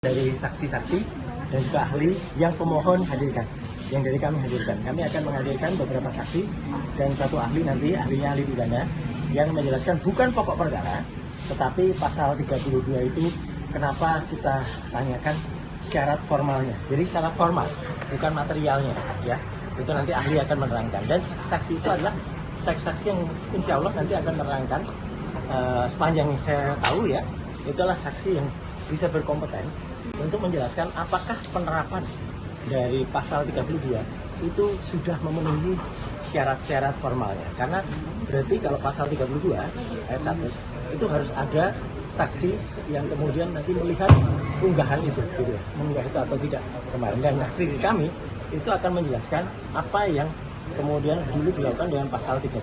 Dari saksi-saksi dan juga ahli yang pemohon hadirkan, yang dari kami hadirkan. Kami akan menghadirkan beberapa saksi dan satu ahli nanti, ahlinya ahli pidana, yang menjelaskan bukan pokok perkara, tetapi pasal 32 itu kenapa kita tanyakan syarat formalnya. Jadi syarat formal, bukan materialnya, ya. Itu nanti ahli akan menerangkan. Dan saksi itu adalah saksi-saksi yang insya Allah nanti akan menerangkan, sepanjang yang saya tahu ya, itulah saksi yang bisa berkompeten untuk menjelaskan apakah penerapan dari pasal 32 itu sudah memenuhi syarat-syarat formalnya. Karena berarti kalau pasal 32 ayat 1 itu harus ada saksi yang kemudian nanti melihat unggahan itu, gitu ya, mengunggah itu atau tidak kemarin. Dan saksi kami itu akan menjelaskan apa yang kemudian dulu dilakukan dengan pasal 32.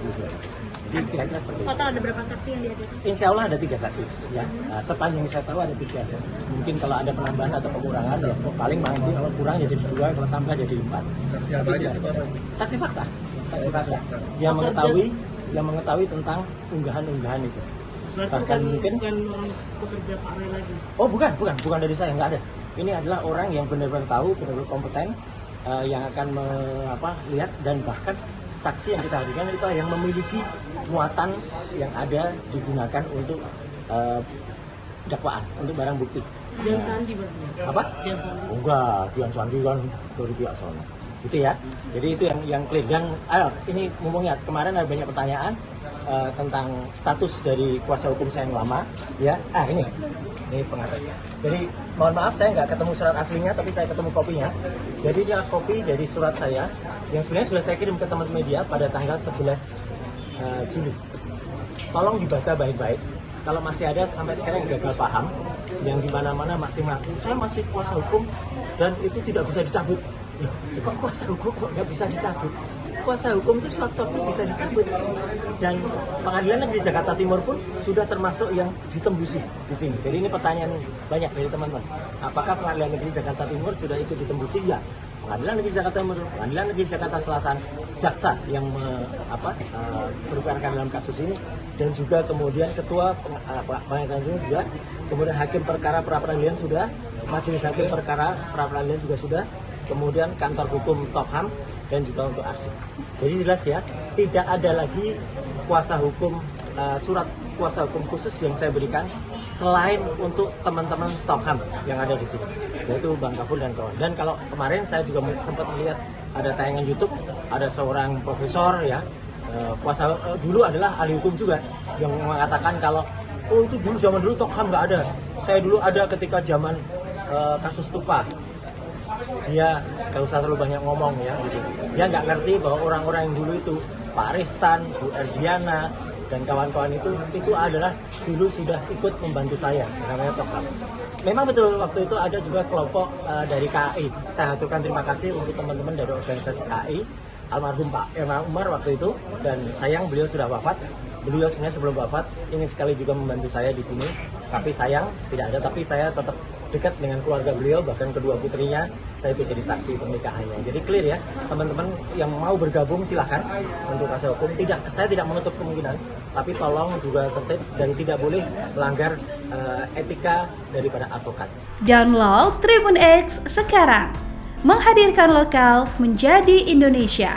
Jadi kira-kira seperti itu. Total ada berapa saksi yang dihadirkan? Insya Allah ada 3 saksi, ya. Nah, sepanjang saya tahu ada 3. Mungkin kalau ada penambahan atau pengurangan, ya paling nanti kalau kurang ya jadi 2, kalau tambah jadi 4. Saksi apa aja? Saksi fakta, saksi fakta yang mengetahui tentang unggahan-unggahan itu. Bahkan mungkin bukan orang pekerja Pak Roy lagi. Oh bukan dari saya, nggak ada. Ini adalah orang yang benar-benar tahu, benar-benar kompeten, yang akan lihat, dan bahkan saksi yang kita hadirkan itu yang memiliki muatan yang ada digunakan untuk dakwaan, untuk barang bukti. Dian Sandi berarti. Apa? Dian Sandi. Oh, enggak, Dian Sandi kan dari pihak sana. Gitu ya. Jadi itu yang clear. Dan ini ngomongnya kemarin ada banyak pertanyaan tentang status dari kuasa hukum saya yang lama, ya. Ini pengacaranya. Jadi mohon maaf saya nggak ketemu surat aslinya, tapi saya ketemu kopinya. Jadi dia kopi dari surat saya yang sebenarnya sudah saya kirim ke teman media pada tanggal 11 Juli. Tolong dibaca baik-baik. Kalau masih ada sampai sekarang yang gagal paham, yang di mana-mana masih mengaku saya masih kuasa hukum dan itu tidak bisa dicabut. Kok kuasa hukum kok nggak bisa dicabut? Kuasa hukum itu suatu waktu bisa dicabut, dan Pengadilan Negeri Jakarta Timur pun sudah termasuk yang ditembusi di sini. Jadi ini pertanyaan banyak dari teman-teman. Apakah Pengadilan Negeri Jakarta Timur sudah ikut ditembusi? Ya. Pengadilan Negeri Jakarta Timur, Pengadilan Negeri Jakarta Selatan, jaksa yang berperan dalam kasus ini, dan juga kemudian ketua pengadilan juga, kemudian hakim perkara pra-peradilan sudah, majelis hakim perkara pra-peradilan juga sudah, kemudian kantor hukum Tokham, dan juga untuk arsip. Jadi jelas ya, tidak ada lagi kuasa hukum, surat kuasa hukum khusus yang saya berikan selain untuk teman-teman Tokham yang ada di sini, yaitu Bang Kafur dan kawan. Dan kalau kemarin saya juga sempat melihat ada tayangan YouTube, ada seorang profesor ya, kuasa dulu adalah ahli hukum juga, yang mengatakan kalau itu dulu zaman dulu Tokham nggak ada. Saya dulu ada ketika zaman kasus Tupa. Dia gak usah terlalu banyak ngomong ya, gitu. Dia nggak ngerti bahwa orang-orang yang dulu itu Pak Aristan, Bu Erdiana, dan kawan-kawan itu adalah dulu sudah ikut membantu saya, namanya Tokham. Memang betul waktu itu ada juga kelompok dari KAI. Saya aturkan terima kasih untuk teman-teman dari organisasi KAI, almarhum Pak Erna Umar waktu itu, dan sayang beliau sudah wafat. Beliau sebenarnya sebelum wafat ingin sekali juga membantu saya di sini, tapi sayang tidak ada. Tapi saya tetap dekat dengan keluarga beliau, bahkan kedua putrinya saya ikut jadi saksi pernikahannya. Jadi clear ya, teman-teman yang mau bergabung silahkan untuk kuasa hukum. Saya tidak menutup kemungkinan, tapi tolong juga tertib dan tidak boleh melanggar etika daripada advokat. Download Tribun X sekarang, menghadirkan lokal menjadi Indonesia.